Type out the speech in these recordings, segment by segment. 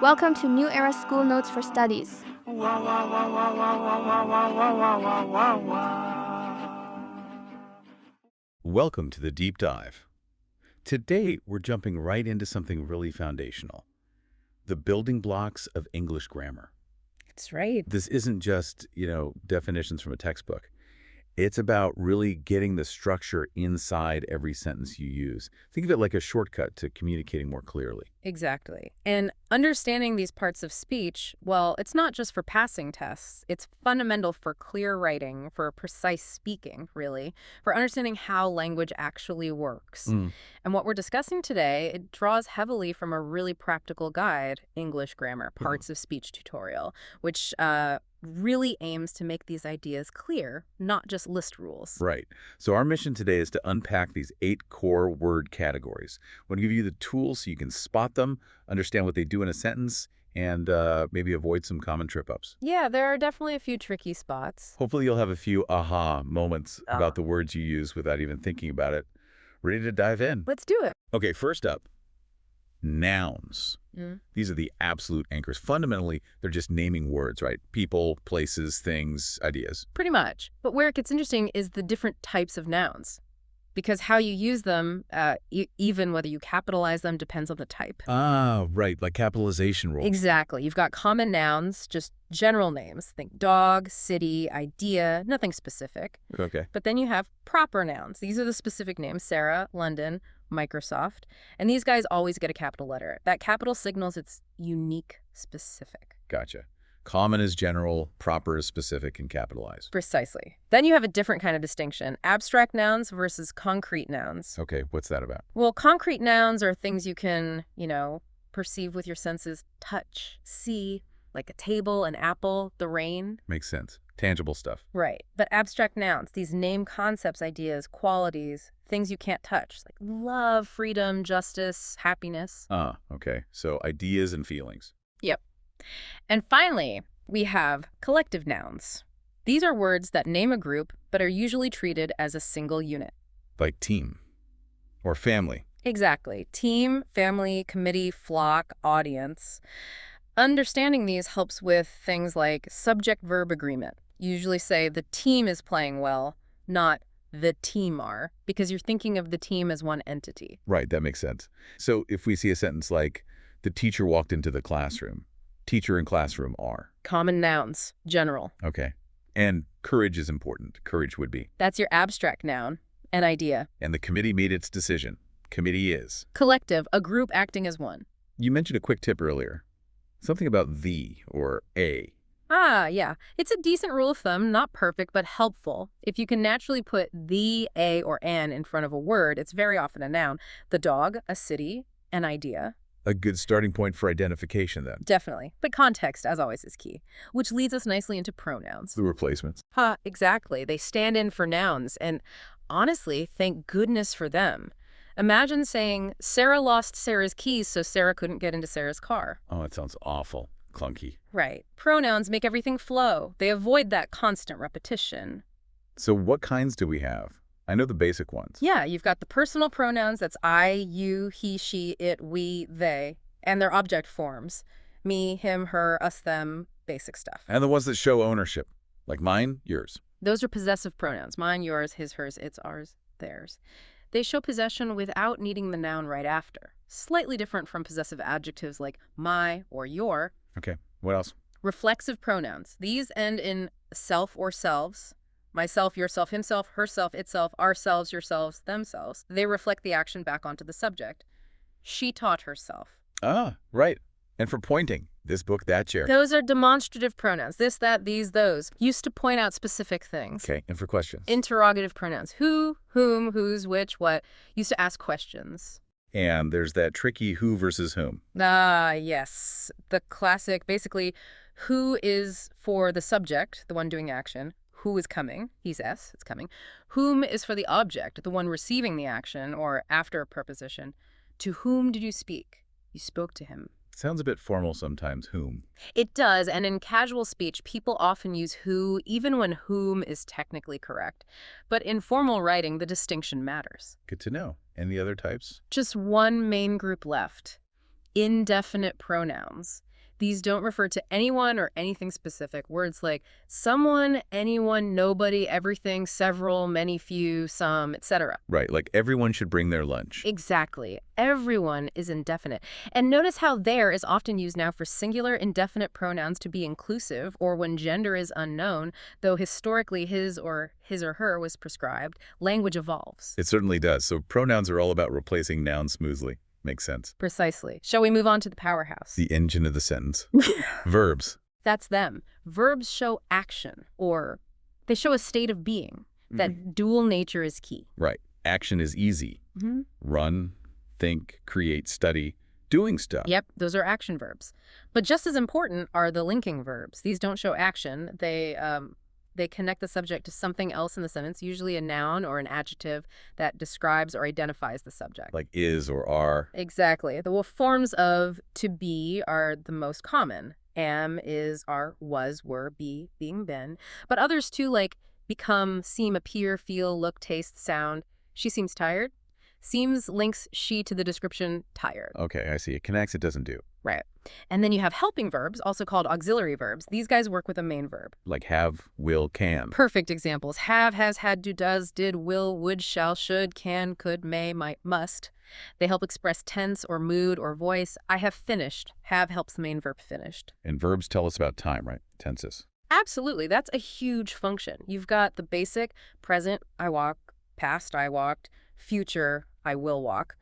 Welcome to New Era School Notes for Studies. Welcome to the deep dive. Today, we're jumping right into something really foundational, the building blocks of English grammar. That's right. This isn't just, definitions from a textbook. It's about really getting the structure inside every sentence you use. Think of it like a shortcut to communicating more clearly. Exactly. And understanding these parts of speech, well, it's not just for passing tests. It's fundamental for clear writing, for precise speaking, really, for understanding how language actually works. And what we're discussing today, it draws heavily from a really practical guide, English Grammar, Parts of Speech tutorial, which really aims to make these ideas clear, not just list rules. Right. So our mission today is to unpack these 8 core word categories. I want to give you the tools so you can spot them, understand what they do in a sentence, and maybe avoid some common trip-ups. Yeah, there are definitely a few tricky spots. Hopefully you'll have a few aha moments about the words you use without even thinking about it. Ready to dive in? Let's do it. Okay, first up, nouns. These are the absolute anchors. Fundamentally, they're just naming words, right? People, places, things, ideas. Pretty much. But where it gets interesting is the different types of nouns. Because how you use them, even whether you capitalize them, depends on the type. Ah, right, like capitalization rules. Exactly. You've got common nouns, just general names. Think dog, city, idea, nothing specific. Okay. But then you have proper nouns. These are the specific names: Sarah, London, Microsoft. And these guys always get a capital letter. That capital signals it's unique, specific. Gotcha. Common is general, proper is specific, and capitalized. Precisely. Then you have a different kind of distinction: abstract nouns versus concrete nouns. Okay, what's that about? Well, concrete nouns are things you can, perceive with your senses: touch, see, like a table, an apple, the rain. Makes sense. Tangible stuff. Right. But abstract nouns, these name concepts, ideas, qualities, things you can't touch, like love, freedom, justice, happiness. Ah, okay. So ideas and feelings. Yep. And finally, we have collective nouns. These are words that name a group, but are usually treated as a single unit. Like team or family. Exactly. Team, family, committee, flock, audience. Understanding these helps with things like subject-verb agreement. You usually say the team is playing well, not the team are, because you're thinking of the team as one entity. Right, that makes sense. So if we see a sentence like, the teacher walked into the classroom, teacher and classroom are. Common nouns, general. Okay. And courage is important. Courage would be. That's your abstract noun, an idea. And the committee made its decision. Committee is. Collective, a group acting as one. You mentioned a quick tip earlier. Something about the or a. Ah, yeah. It's a decent rule of thumb, not perfect, but helpful. If you can naturally put the, a, or an in front of a word, it's very often a noun. The dog, a city, an idea. A good starting point for identification, then. Definitely. But context, as always, is key, which leads us nicely into pronouns. The replacements. Exactly. They stand in for nouns, and honestly, thank goodness for them. Imagine saying, Sarah lost Sarah's keys, so Sarah couldn't get into Sarah's car. Oh, that sounds awful. Clunky. Right. Pronouns make everything flow. They avoid that constant repetition. So what kinds do we have? I know the basic ones. Yeah, you've got the personal pronouns. That's I, you, he, she, it, we, they, and their object forms. Me, him, her, us, them, basic stuff. And the ones that show ownership, like mine, yours. Those are possessive pronouns. Mine, yours, his, hers, its, ours, theirs. They show possession without needing the noun right after. Slightly different from possessive adjectives like my or your. Okay, what else? Reflexive pronouns. These end in self or selves. Myself, yourself, himself, herself, itself, ourselves, yourselves, themselves. They reflect the action back onto the subject. She taught herself. Ah, right. And for pointing, this book, that chair. Those are demonstrative pronouns. This, that, these, those. Used to point out specific things. Okay, and for questions? Interrogative pronouns. Who, whom, whose, which, what. Used to ask questions. And there's that tricky who versus whom. Ah, yes. The classic, basically, who is for the subject, the one doing action. Who is coming? He's S, it's coming. Whom is for the object, the one receiving the action, or after a preposition. To whom did you speak? You spoke to him. Sounds a bit formal sometimes, whom. It does, and in casual speech, people often use who, even when whom is technically correct. But in formal writing, the distinction matters. Good to know. Any other types? Just one main group left. Indefinite pronouns. These don't refer to anyone or anything specific. Words like someone, anyone, nobody, everything, several, many, few, some, etc. Right, like everyone should bring their lunch. Exactly. Everyone is indefinite. And notice how there is often used now for singular indefinite pronouns to be inclusive or when gender is unknown, though historically his or her was prescribed. Language evolves. It certainly does. So pronouns are all about replacing nouns smoothly. Makes sense. Precisely. Shall we move on to the powerhouse? The engine of the sentence. Verbs. That's them. Verbs show action, or they show a state of being. That dual nature is key. Right. Action is easy. Run, think, create, study, doing stuff. Yep, those are action verbs. But just as important are the linking verbs. These don't show action. They connect the subject to something else in the sentence, usually a noun or an adjective that describes or identifies the subject. Like is or are. Exactly. The forms of to be are the most common. Am, is, are, was, were, be, being, been. But others too, like become, seem, appear, feel, look, taste, sound. She seems tired. Seems links she to the description tired. Okay, I see. It connects, it doesn't do. Right. And then you have helping verbs, also called auxiliary verbs. These guys work with a main verb. Like have, will, can. Perfect examples. Have, has, had, do, does, did, will, would, shall, should, can, could, may, might, must. They help express tense or mood or voice. I have finished. Have helps the main verb finished. And verbs tell us about time, right? Tenses. Absolutely. That's a huge function. You've got the basic present, I walk, past, I walked, future, I will walk.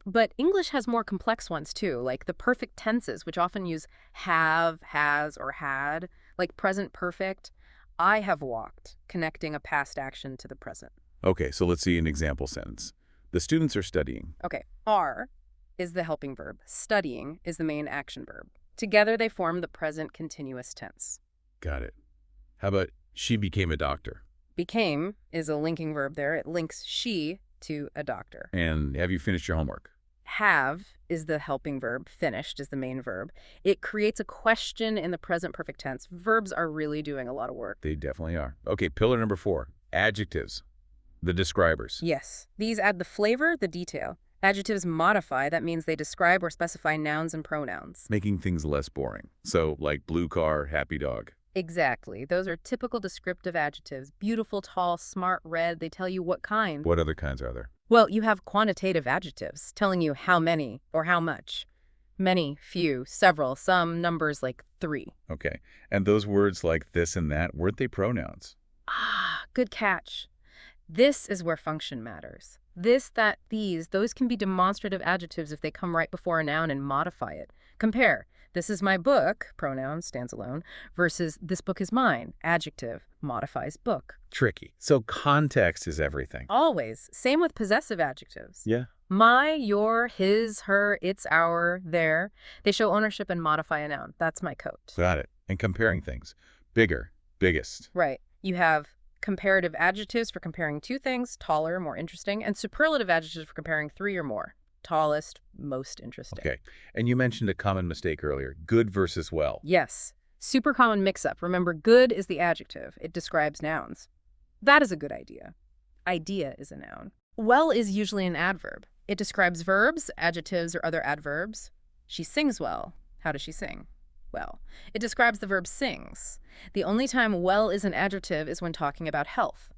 But English has more complex ones too, like the perfect tenses, which often use have, has, or had, like present perfect. I have walked, connecting a past action to the present. Okay, so let's see an example sentence. The students are studying. Okay, are is the helping verb. Studying is the main action verb. Together they form the present continuous tense. Got it. How about she became a doctor? Became is a linking verb there. It links she to a doctor. And have you finished your homework? Have is the helping verb. Finished is the main verb. It creates a question in the present perfect tense. Verbs are really doing a lot of work. They definitely are. Okay, pillar number 4, adjectives, the describers. Yes. These add the flavor, the detail. Adjectives modify. That means they describe or specify nouns and pronouns. Making things less boring. So, like blue car, happy dog. Exactly. Those are typical descriptive adjectives. Beautiful, tall, smart, red. They tell you what kind. What other kinds are there? Well, you have quantitative adjectives telling you how many or how much. Many, few, several, some, numbers like 3. Okay, and those words like this and that, weren't they pronouns? Ah, good catch. This is where function matters. This, that, these, those can be demonstrative adjectives if they come right before a noun and modify it. Compare. This is my book, pronoun, stands alone, versus this book is mine, adjective, modifies book. Tricky. So context is everything. Always. Same with possessive adjectives. Yeah. My, your, his, her, it's, our, their. They show ownership and modify a noun. That's my coat. Got it. And comparing things. Bigger, biggest. Right. You have comparative adjectives for comparing 2 things, taller, more interesting, and superlative adjectives for comparing 3 or more. Tallest, most interesting. Okay. And you mentioned a common mistake earlier, good versus well. Yes. Super common mix-up. Remember, good is the adjective. It describes nouns. That is a good idea. Idea is a noun. Well is usually an adverb. It describes verbs, adjectives, or other adverbs. She sings well. How does she sing? Well. It describes the verb sings. The only time well is an adjective is when talking about health.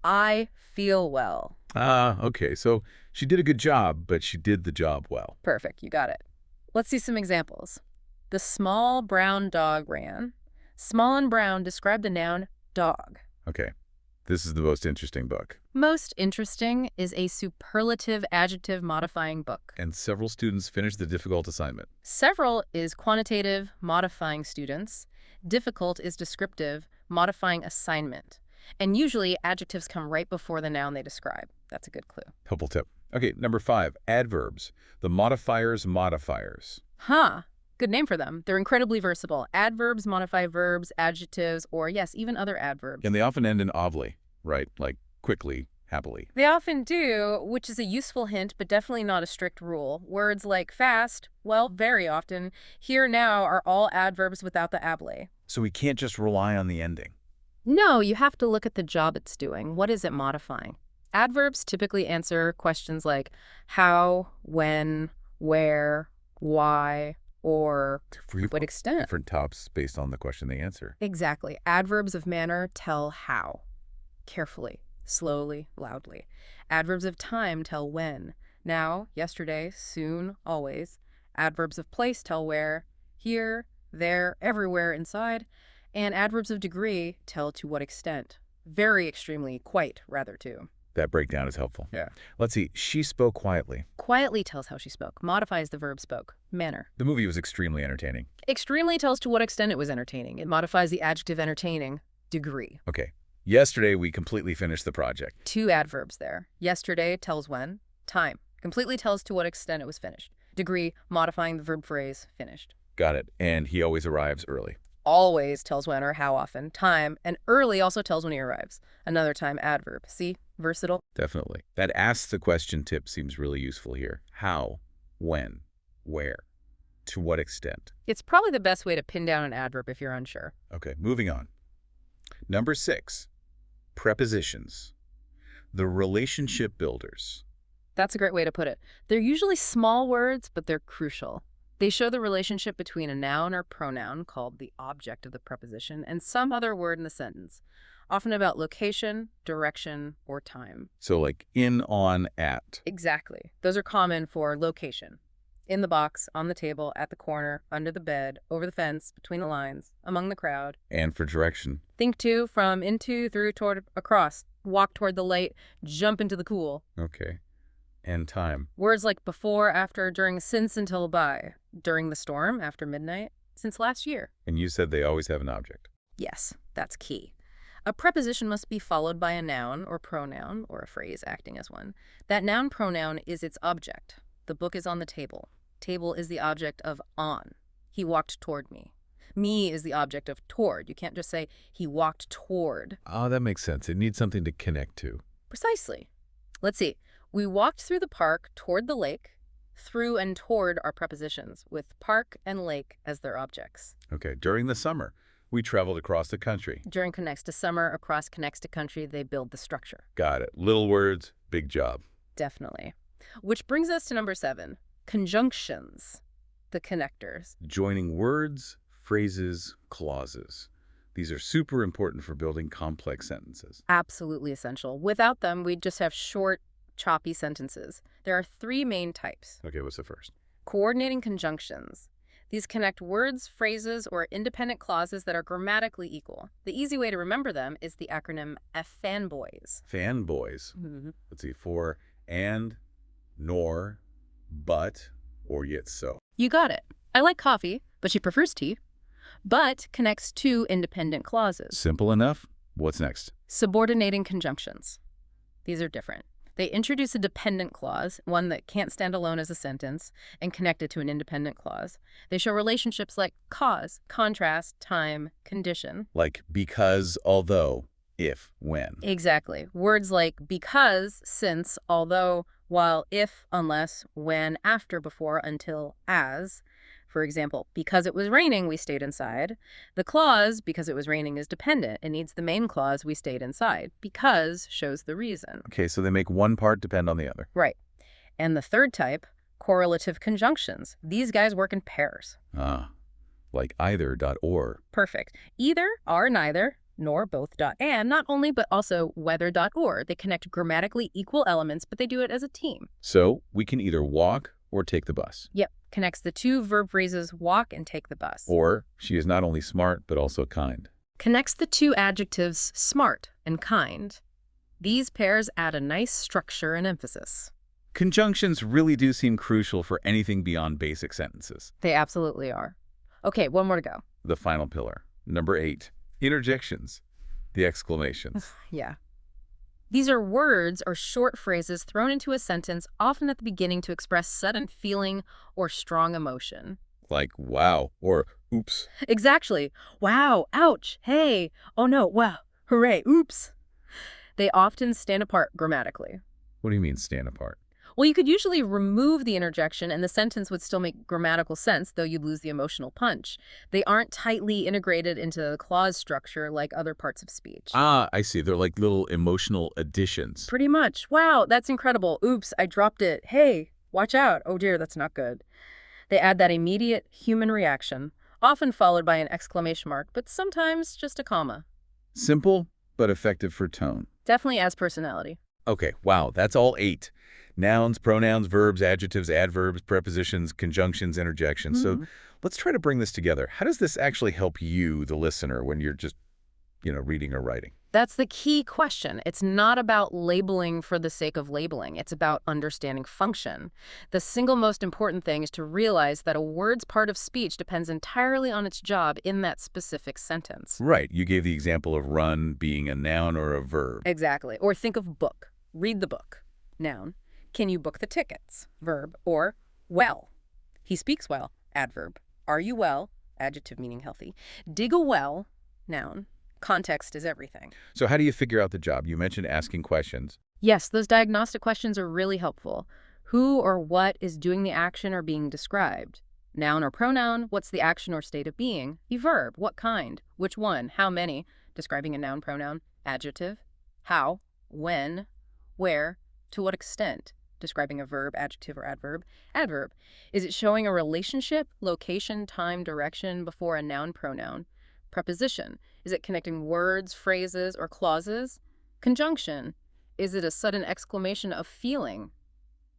I feel well. Ah, okay. So she did a good job, but she did the job well. Perfect. You got it. Let's see some examples. The small brown dog ran. Small and brown describe the noun dog. Okay. This is the most interesting book. Most interesting is a superlative adjective modifying book. And several students finished the difficult assignment. Several is quantitative, modifying students. Difficult is descriptive, modifying assignment. And usually adjectives come right before the noun they describe. That's a good clue. Helpful tip. Okay, number 5, adverbs. The modifiers. Huh. Good name for them. They're incredibly versatile. Adverbs modify verbs, adjectives, or yes, even other adverbs. And they often end in ovally, right? Like quickly, happily. They often do, which is a useful hint, but definitely not a strict rule. Words like fast, well, very often, here, now are all adverbs without the able. So we can't just rely on the ending. No, you have to look at the job it's doing. What is it modifying? Adverbs typically answer questions like how, when, where, why, or to what extent. Different tops based on the question they answer. Exactly. Adverbs of manner tell how. Carefully, slowly, loudly. Adverbs of time tell when. Now, yesterday, soon, always. Adverbs of place tell where. Here, there, everywhere, inside. And adverbs of degree tell to what extent. Very extremely, quite, rather, too. That breakdown is helpful. Yeah. Let's see. She spoke quietly. Quietly tells how she spoke. Modifies the verb spoke. Manner. The movie was extremely entertaining. Extremely tells to what extent it was entertaining. It modifies the adjective entertaining. Degree. Okay. Yesterday, we completely finished the project. 2 adverbs there. Yesterday tells when. Time. Completely tells to what extent it was finished. Degree, modifying the verb phrase, finished. Got it. And he always arrives early. Always tells when or how often. Time. And early also tells when he arrives. Another time adverb. See? Versatile. Definitely. That ask the question tip seems really useful here. How, when, where, to what extent. It's probably the best way to pin down an adverb if you're unsure. Okay, moving on. Number 6, prepositions. The relationship builders. That's a great way to put it. They're usually small words, but they're crucial. They show the relationship between a noun or pronoun, called the object of the preposition, and some other word in the sentence, often about location, direction, or time. So like in, on, at. Exactly. Those are common for location. In the box, on the table, at the corner, under the bed, over the fence, between the lines, among the crowd. And for direction. Think to, from, into, through, toward, across. Walk toward the light, jump into the cool. Okay. And time. Words like before, after, during, since, until, by. During the storm, after midnight, since last year. And you said they always have an object. Yes, that's key. A preposition must be followed by a noun or pronoun, or a phrase acting as one. That noun pronoun is its object. The book is on the table. Table is the object of on. He walked toward me. Me is the object of toward. You can't just say he walked toward. Oh, that makes sense. It needs something to connect to. Precisely. Let's see. We walked through the park toward the lake. Through and toward are prepositions, with park and lake as their objects. Okay. During the summer, we traveled across the country. During connects to summer, across connects to country, they build the structure. Got it. Little words, big job. Definitely. Which brings us to number 7, conjunctions, the connectors. Joining words, phrases, clauses. These are super important for building complex sentences. Absolutely essential. Without them, we'd just have short, choppy sentences. There are 3 main types. Okay, what's the first? Coordinating conjunctions. These connect words, phrases, or independent clauses that are grammatically equal. The easy way to remember them is the acronym FANBOYS. Fanboys. Let's see, for and, nor, but, or yet so. You got it. I like coffee, but she prefers tea. But connects 2 independent clauses. Simple enough. What's next? Subordinating conjunctions. These are different. They introduce a dependent clause, one that can't stand alone as a sentence, and connect it to an independent clause. They show relationships like cause, contrast, time, condition. Like because, although, if, when. Exactly. Words like because, since, although, while, if, unless, when, after, before, until, as. For example, because it was raining, we stayed inside. The clause, because it was raining, is dependent. It needs the main clause, we stayed inside. Because shows the reason. Okay, so they make one part depend on the other. Right. And the third type, correlative conjunctions. These guys work in pairs. Ah, like either, dot, or. Perfect. Either, are, neither, nor, both, dot, and, not only, but also whether, dot, or. They connect grammatically equal elements, but they do it as a team. So we can either walk or take the bus. Yep. Connects the 2 verb phrases walk and take the bus. Or she is not only smart, but also kind. Connects the 2 adjectives smart and kind. These pairs add a nice structure and emphasis. Conjunctions really do seem crucial for anything beyond basic sentences. They absolutely are. Okay, one more to go. The final pillar. Number 8, interjections. The exclamations. Yeah. These are words or short phrases thrown into a sentence, often at the beginning to express sudden feeling or strong emotion. Like wow or oops. Exactly. Wow, ouch, hey, oh no, wow, hooray, oops. They often stand apart grammatically. What do you mean stand apart? Well, you could usually remove the interjection and the sentence would still make grammatical sense, though you'd lose the emotional punch. They aren't tightly integrated into the clause structure like other parts of speech. Ah, I see. They're like little emotional additions. Pretty much. Wow, that's incredible. Oops, I dropped it. Hey, watch out. Oh dear, that's not good. They add that immediate human reaction, often followed by an exclamation mark, but sometimes just a comma. Simple, but effective for tone. Definitely adds personality. Okay, wow, that's all 8. Nouns, pronouns, verbs, adjectives, adverbs, prepositions, conjunctions, interjections. So let's try to bring this together. How does this actually help you, the listener, when you're just, reading or writing? That's the key question. It's not about labeling for the sake of labeling. It's about understanding function. The single most important thing is to realize that a word's part of speech depends entirely on its job in that specific sentence. Right. You gave the example of run being a noun or a verb. Exactly. Or think of book. Read the book. Noun. Can you book the tickets? Verb. Or well. He speaks well. Adverb. Are you well? Adjective meaning healthy. Dig a well. Noun. Context is everything. So how do you figure out the job? You mentioned asking questions. Yes, those diagnostic questions are really helpful. Who or what is doing the action or being described? Noun or pronoun, what's the action or state of being? A verb, what kind? Which one? How many? Describing a noun, pronoun. Adjective, how, when, where, to what extent? Describing a verb, adjective, or adverb. Adverb, is it showing a relationship, location, time, direction before a noun, pronoun? Preposition, is it connecting words, phrases, or clauses? Conjunction, is it a sudden exclamation of feeling?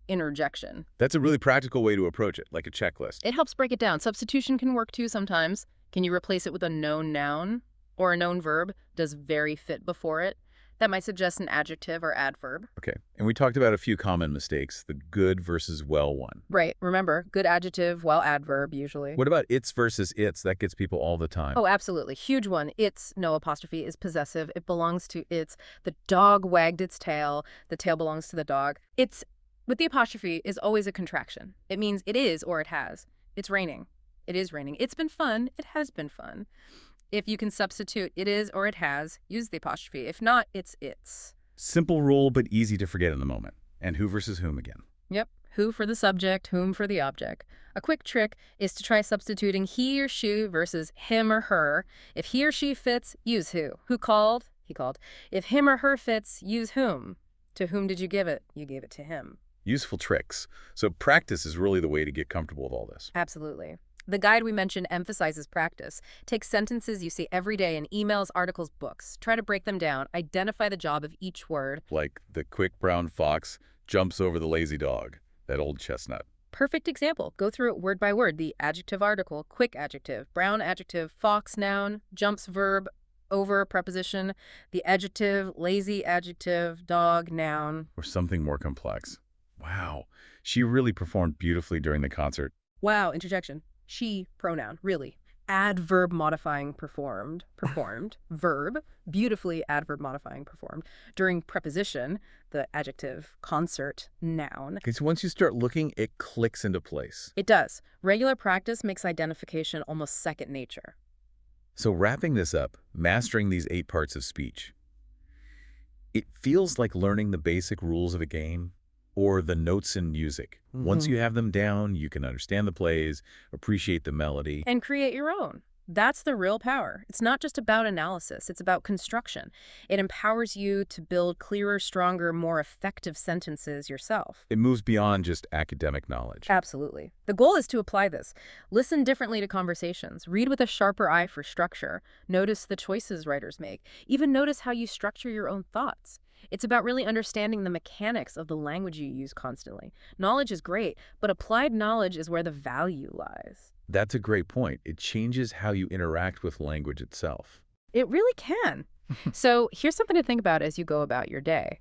Interjection. That's a really practical way to approach it, like a checklist. It helps break it down. Substitution can work too sometimes. Can you replace it with a known noun or a known verb? Does very fit before it? That might suggest an adjective or adverb. Okay. And we talked about a few common mistakes, the good versus well one. Right. Remember, good adjective, well adverb usually. What about it's versus its? That gets people all the time. Oh, absolutely. Huge one. It's, no apostrophe, is possessive. It belongs to its. The dog wagged its tail. The tail belongs to the dog. It's, with the apostrophe, is always a contraction. It means it is or it has. It's raining. It is raining. It's been fun. It has been fun. If you can substitute it is or it has, use the apostrophe. If not, it's its. Simple rule, but easy to forget in the moment. And who versus whom again? Yep. Who for the subject, whom for the object. A quick trick is to try substituting he or she versus him or her. If he or she fits, use who. Who called? He called. If him or her fits, use whom. To whom did you give it? You gave it to him. Useful tricks. So practice is really the way to get comfortable with all this. Absolutely. The guide we mentioned emphasizes practice. Take sentences you see every day in emails, articles, books. Try to break them down. Identify the job of each word. Like the quick brown fox jumps over the lazy dog, that old chestnut. Perfect example. Go through it word by word. The adjective article, quick adjective, brown adjective, fox noun, jumps verb, over preposition, the adjective, lazy adjective, dog noun. Or something more complex. Wow. She really performed beautifully during the concert. Wow, interjection. She, pronoun, really. Adverb modifying performed. Verb, beautifully adverb modifying performed. During preposition, the adjective, concert, noun. Okay, so once you start looking, it clicks into place. It does. Regular practice makes identification almost second nature. So wrapping this up, mastering these 8 parts of speech, it feels like learning the basic rules of a game or the notes in music. Once you have them down, you can understand the plays, appreciate the melody. And create your own. That's the real power. It's not just about analysis, it's about construction. It empowers you to build clearer, stronger, more effective sentences yourself. It moves beyond just academic knowledge. Absolutely. The goal is to apply this. Listen differently to conversations. Read with a sharper eye for structure. Notice the choices writers make. Even notice how you structure your own thoughts. It's about really understanding the mechanics of the language you use constantly. Knowledge is great, but applied knowledge is where the value lies. That's a great point. It changes how you interact with language itself. It really can. So here's something to think about as you go about your day.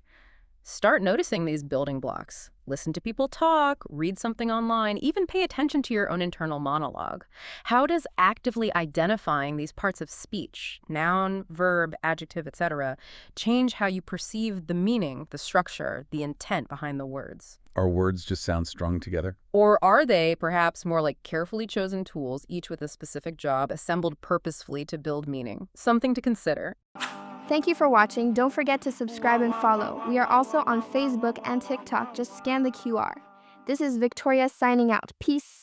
Start noticing these building blocks. Listen to people talk, read something online, even pay attention to your own internal monologue. How does actively identifying these parts of speech, noun, verb, adjective, etc., change how you perceive the meaning, the structure, the intent behind the words? Our words just sound strung together? Or are they perhaps more like carefully chosen tools, each with a specific job, assembled purposefully to build meaning? Something to consider. Thank you for watching. Don't forget to subscribe and follow. We are also on Facebook and TikTok. Just scan the QR. This is Victoria signing out. Peace.